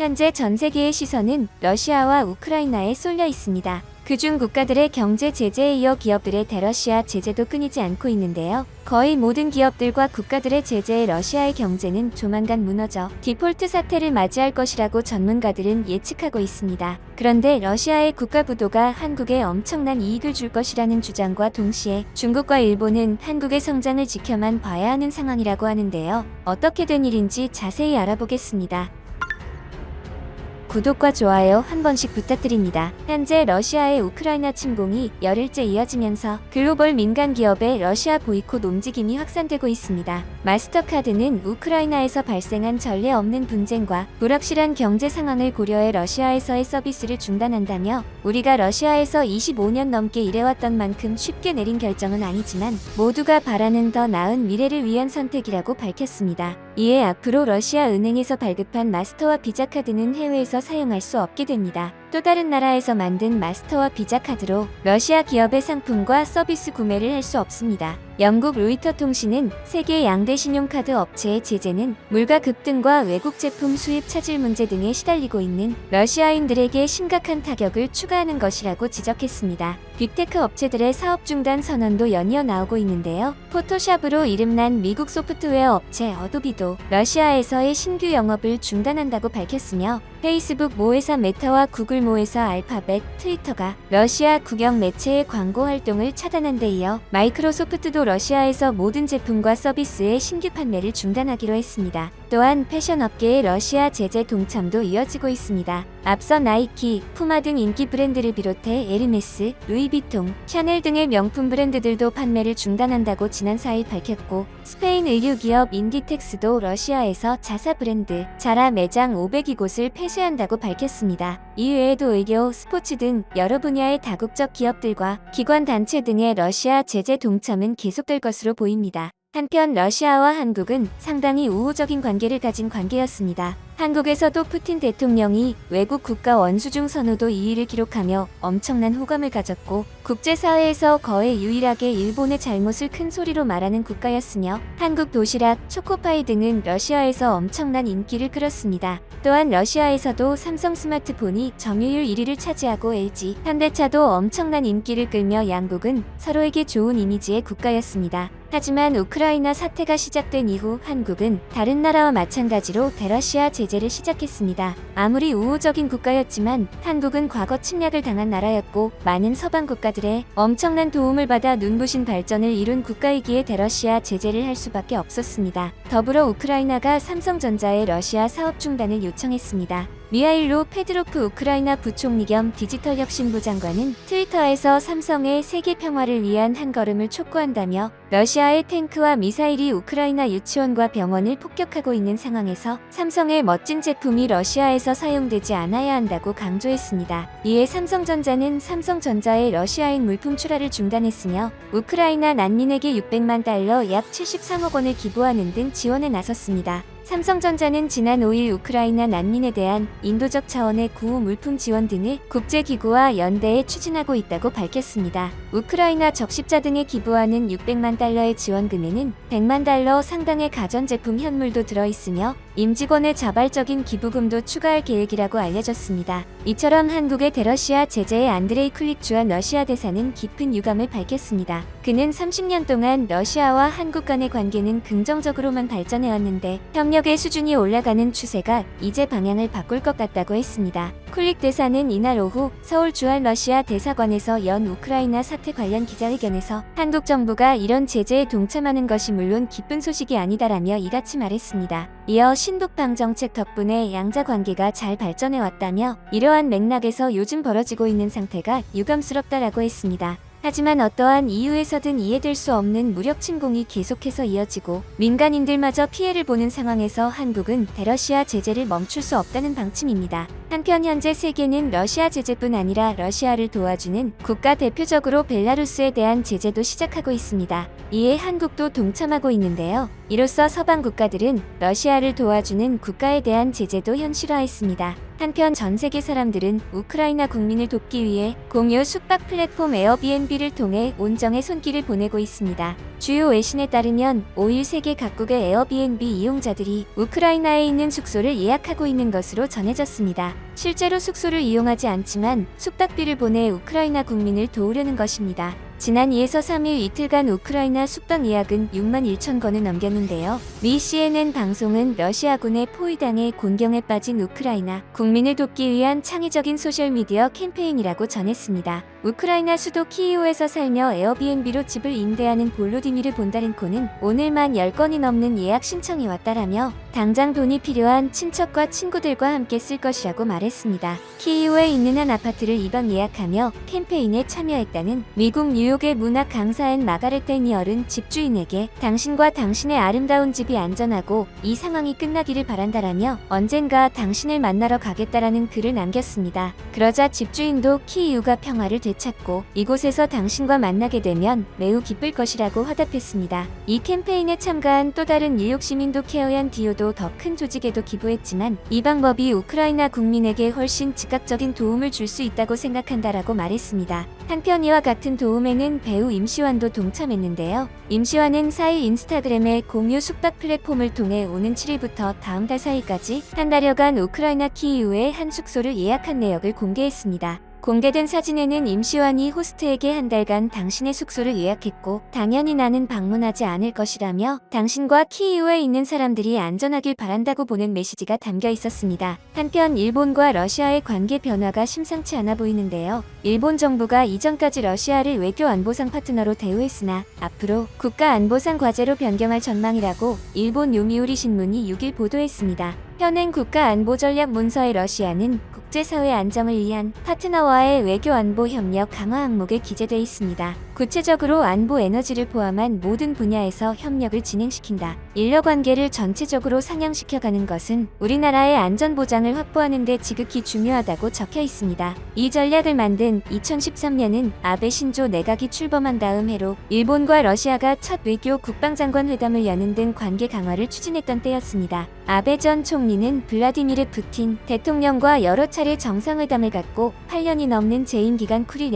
현재 전 세계의 시선은 러시아와 우크라이나에 쏠려 있습니다. 그중 국가들의 경제 제재에 이어 기업들의 대러시아 제재도 끊이지 않고 있는데요. 거의 모든 기업들과 국가들의 제재에 러시아의 경제는 조만간 무너져 디폴트 사태를 맞이할 것이라고 전문가들은 예측하고 있습니다. 그런데 러시아의 국가 부도가 한국에 엄청난 이익을 줄 것이라는 주장과 동시에 중국과 일본은 한국의 성장을 지켜만 봐야 하는 상황이라고 하는데요. 어떻게 된 일인지 자세히 알아보겠습니다. 구독과 좋아요 한 번씩 부탁드립니다. 현재 러시아의 우크라이나 침공이 열흘째 이어지면서 글로벌 민간 기업의 러시아 보이콧 움직임이 확산되고 있습니다. 마스터카드는 우크라이나에서 발생한 전례 없는 분쟁과 불확실한 경제 상황을 고려해 러시아에서의 서비스를 중단한다며 우리가 러시아에서 25년 넘게 일해왔던 만큼 쉽게 내린 결정은 아니지만 모두가 바라는 더 나은 미래를 위한 선택이라고 밝혔습니다. 이에 앞으로 러시아 은행에서 발급한 마스터와 비자 카드는 해외에서 사용할 수 없게 됩니다. 또 다른 나라에서 만든 마스터와 비자 카드로 러시아 기업의 상품과 서비스 구매를 할 수 없습니다. 영국 로이터 통신은 세계 양대 신용카드 업체의 제재는 물가 급등과 외국 제품 수입 차질 문제 등에 시달리고 있는 러시아인들에게 심각한 타격을 추가하는 것이라고 지적했습니다. 빅테크 업체들의 사업 중단 선언도 연이어 나오고 있는데요. 포토샵으로 이름난 미국 소프트웨어 업체 어도비도 러시아에서의 신규 영업을 중단한다고 밝혔으며 페이스북 모회사 메타와 구글 모회사 알파벳, 트위터가 러시아 국영 매체의 광고 활동을 차단한 데 이어 마이크로소프트도 러시아에서 모든 제품과 서비스의 신규 판매를 중단하기로 했습니다. 또한 패션 업계의 러시아 제재 동참도 이어지고 있습니다. 앞서 나이키, 푸마 등 인기 브랜드를 비롯해 에르메스, 루이비통, 샤넬 등의 명품 브랜드들도 판매를 중단한다고 지난 4일 밝혔고 스페인 의류기업 인디텍스도 러시아에서 자사 브랜드 자라 매장 500여 곳을 폐쇄한다고 밝혔습니다. 이외에도 의료, 스포츠 등 여러 분야의 다국적 기업들과 기관 단체 등의 러시아 제재 동참은 계속될 것으로 보입니다. 한편 러시아와 한국은 상당히 우호적인 관계를 가진 관계였습니다. 한국에서도 푸틴 대통령이 외국 국가 원수중 선호도 2위를 기록하며 엄청난 호감을 가졌고 국제사회에서 거의 유일하게 일본의 잘못을 큰 소리로 말하는 국가였으며 한국 도시락, 초코파이 등은 러시아에서 엄청난 인기를 끌었습니다. 또한 러시아에서도 삼성 스마트폰이 점유율 1위를 차지하고 LG, 현대차도 엄청난 인기를 끌며 양국은 서로에게 좋은 이미지의 국가였습니다. 하지만 우크라이나 사태가 시작된 이후 한국은 다른 나라와 마찬가지로 대러시아 제재를 시작했습니다. 아무리 우호적인 국가였지만 한국은 과거 침략을 당한 나라였고 많은 서방 국가들의 엄청난 도움을 받아 눈부신 발전을 이룬 국가이기에 대러시아 제재를 할 수밖에 없었습니다. 더불어 우크라이나가 삼성전자의 러시아 사업 중단을 요청했습니다. 미하일로 페드로프 우크라이나 부총리 겸 디지털혁신부 장관은 트위터에서 삼성의 세계 평화를 위한 한 걸음을 촉구한다며 러시아의 탱크와 미사일이 우크라이나 유치원과 병원을 폭격하고 있는 상황에서 삼성의 멋진 제품이 러시아에서 사용되지 않아야 한다고 강조했습니다. 이에 삼성전자는 삼성전자의 러시아행 물품 출하를 중단했으며 우크라이나 난민에게 600만 달러 약 73억 원을 기부하는 등 지원에 나섰습니다. 삼성전자는 지난 5일 우크라이나 난민에 대한 인도적 차원의 구호 물품 지원 등을 국제기구와 연대에 추진하고 있다고 밝혔습니다. 우크라이나 적십자 등에 기부하는 600만 달러의 지원금에는 100만 달러 상당의 가전제품 현물도 들어있으며 임직원의 자발적인 기부금도 추가할 계획이라고 알려졌습니다. 이처럼 한국의 대러시아 제재에 안드레이 쿨릭 주한 러시아 대사는 깊은 유감을 밝혔습니다. 그는 30년 동안 러시아와 한국 간의 관계는 긍정적으로만 발전해왔는데 협력의 수준이 올라가는 추세가 이제 방향을 바꿀 것 같다고 했습니다. 쿨릭 대사는 이날 오후 서울 주한 러시아 대사관에서 연 우크라이나 사태 관련 기자회견에서 한국 정부가 이런 제재에 동참하는 것이 물론 기쁜 소식이 아니다라며 이같이 말했습니다. 이어 신북방 정책 덕분에 양자 관계가 잘 발전해왔다며 이러한 맥락에서 요즘 벌어지고 있는 상태가 유감스럽다라고 했습니다. 하지만 어떠한 이유에서든 이해될 수 없는 무력 침공이 계속해서 이어지고 민간인들마저 피해를 보는 상황에서 한국은 대러시아 제재를 멈출 수 없다는 방침입니다. 한편 현재 세계는 러시아 제재뿐 아니라 러시아를 도와주는 국가 대표적으로 벨라루스에 대한 제재도 시작하고 있습니다. 이에 한국도 동참하고 있는데요. 이로써 서방 국가들은 러시아를 도와주는 국가에 대한 제재도 현실화했습니다. 한편 전 세계 사람들은 우크라이나 국민을 돕기 위해 공유 숙박 플랫폼 에어비앤비를 통해 온정의 손길을 보내고 있습니다. 주요 외신에 따르면 5일 세계 각국의 에어비앤비 이용자들이 우크라이나에 있는 숙소를 예약하고 있는 것으로 전해졌습니다. 실제로 숙소를 이용하지 않지만 숙박비를 보내 우크라이나 국민을 도우려는 것입니다. 지난 2에서 3일 이틀간 우크라이나 숙박 예약은 6만 1천 건을 넘겼는데요. 미 CNN 방송은 러시아군의 포위당해 곤경에 빠진 우크라이나 국민을 돕기 위한 창의적인 소셜미디어 캠페인이라고 전했습니다. 우크라이나 수도 키이우에서 살며 에어비앤비로 집을 임대하는 볼로디미르 본다렌코는 오늘만 10건이 넘는 예약 신청이 왔다라며 당장 돈이 필요한 친척과 친구들과 함께 쓸 것이라고 말했습니다. 키이우에 있는 한 아파트를 2박 예약하며 캠페인에 참여했다는 미국 뉴욕의 문학 강사 앤 마가렛 데니얼은 집주인에게 당신과 당신의 아름다운 집이 안전하고 이 상황이 끝나기를 바란다라며 언젠가 당신을 만나러 가겠다라는 글을 남겼습니다. 그러자 집주인도 키이우가 평화를 되찾고 이곳에서 당신과 만나게 되면 매우 기쁠 것이라고 화답했습니다. 이 캠페인에 참가한 또 다른 뉴욕 시민도 케어얀 디오도 더 큰 조직에도 기부했지만 이 방법이 우크라이나 국민에게 훨씬 즉각적인 도움을 줄 수 있다고 생각한다라고 말했습니다. 한편 이와 같은 도움에는 배우 임시완도 동참했는데요. 임시완은 4일 인스타그램에 공유 숙박 플랫폼을 통해 오는 7일부터 다음 달 4일까지 한 달여간 우크라이나 키이우의 한 숙소를 예약한 내역을 공개했습니다. 공개된 사진에는 임시완이 호스트에게 한 달간 당신의 숙소를 예약했고 당연히 나는 방문하지 않을 것이라며 당신과 키이우에 있는 사람들이 안전하길 바란다고 보낸 메시지가 담겨 있었습니다. 한편 일본과 러시아의 관계 변화가 심상치 않아 보이는데요. 일본 정부가 이전까지 러시아를 외교 안보상 파트너로 대우했으나 앞으로 국가 안보상 과제로 변경할 전망이라고 일본 요미우리 신문이 6일 보도했습니다. 현행 국가 안보 전략 문서에 러시아는 국제사회 안정을 위한 파트너와의 외교 안보 협력 강화 항목에 기재돼 있습니다. 구체적으로 안보 에너지를 포함한 모든 분야에서 협력을 진행시킨다. 인력 관계를 전체적으로 상향시켜가는 것은 우리나라의 안전 보장을 확보하는 데 지극히 중요하다고 적혀 있습니다. 이 전략을 만든 2013년은 아베 신조 내각이 출범한 다음 해로 일본과 러시아가 첫 외교 국방장관 회담을 여는 등 관계 강화를 추진했던 때였습니다. 아베 전 총리는 블라디미르 푸틴 대통령과 여러 차례 정상회담을 갖고 8년이 넘는 재임 기간 9일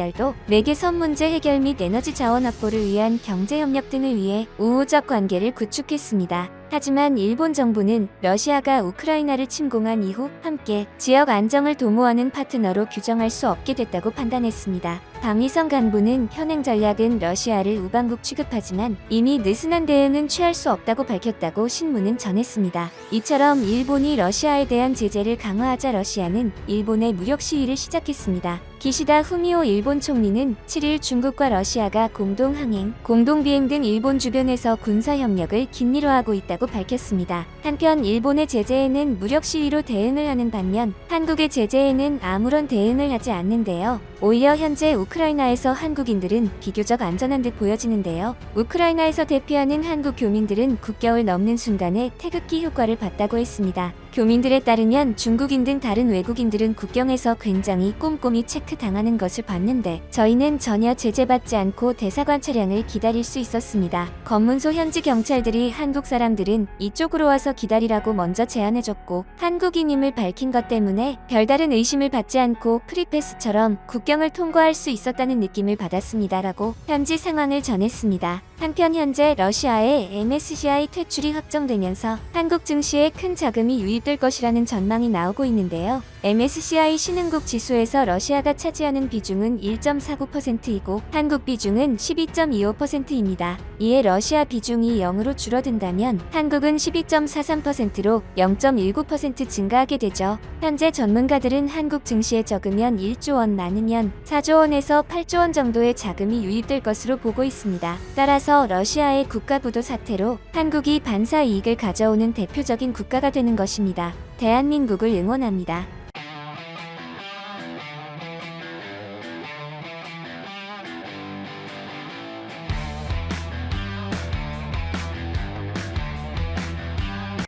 매개선 문제 해결 및 에너지 자원 확보를 위한 경제협력 등을 위해 우호적 관계를 구축했습니다. 하지만 일본 정부는 러시아가 우크라이나를 침공한 이후 함께 지역 안정을 도모하는 파트너로 규정할 수 없게 됐다고 판단했습니다. 방위성 간부는 현행 전략은 러시아를 우방국 취급하지만 이미 느슨한 대응은 취할 수 없다고 밝혔다고 신문은 전했습니다. 이처럼 일본이 러시아에 대한 제재를 강화하자 러시아는 일본의 무력 시위를 시작했습니다. 기시다 후미오 일본 총리는 7일 중국과 러시아가 공동 항행, 공동 비행 등 일본 주변에서 군사 협력을 긴밀화하고 있다고 밝혔습니다. 한편 일본의 제재에는 무력 시위로 대응을 하는 반면 한국의 제재에는 아무런 대응을 하지 않는데요. 오히려 현재 우크라이나에서 한국인들은 비교적 안전한 듯 보여지는데요. 우크라이나에서 대피하는 한국 교민들은 국경을 넘는 순간에 태극기 효과를 봤다고 했습니다. 교민들에 따르면 중국인 등 다른 외국인들은 국경에서 굉장히 꼼꼼히 체크당하는 것을 봤는데 저희는 전혀 제재받지 않고 대사관 차량을 기다릴 수 있었습니다. 검문소 현지 경찰들이 한국 사람들은 이쪽으로 와서 기다리라고 먼저 제안해줬고 한국인임을 밝힌 것 때문에 별다른 의심을 받지 않고 프리패스처럼 국경을 통과할 수 있었다는 느낌을 받았습니다라고 현지 상황을 전했습니다. 한편 현재 러시아의 MSCI 퇴출이 확정되면서 한국 증시에 큰 자금이 유입될 것이라는 전망이 나오고 있는데요. MSCI 신흥국 지수에서 러시아가 차지하는 비중은 1.49%이고 한국 비중은 12.25%입니다. 이에 러시아 비중이 0으로 줄어든다면 한국은 12.43%로 0.19% 증가하게 되죠. 현재 전문가들은 한국 증시에 적으면 1조 원 많으면 4조 원에서 8조 원 정도의 자금이 유입될 것으로 보고 있습니다. 따라서 러시아의 국가부도 사태로 한국이 반사 이익을 가져오는 대표적인 국가가 되는 것입니다. 대한민국을 응원합니다.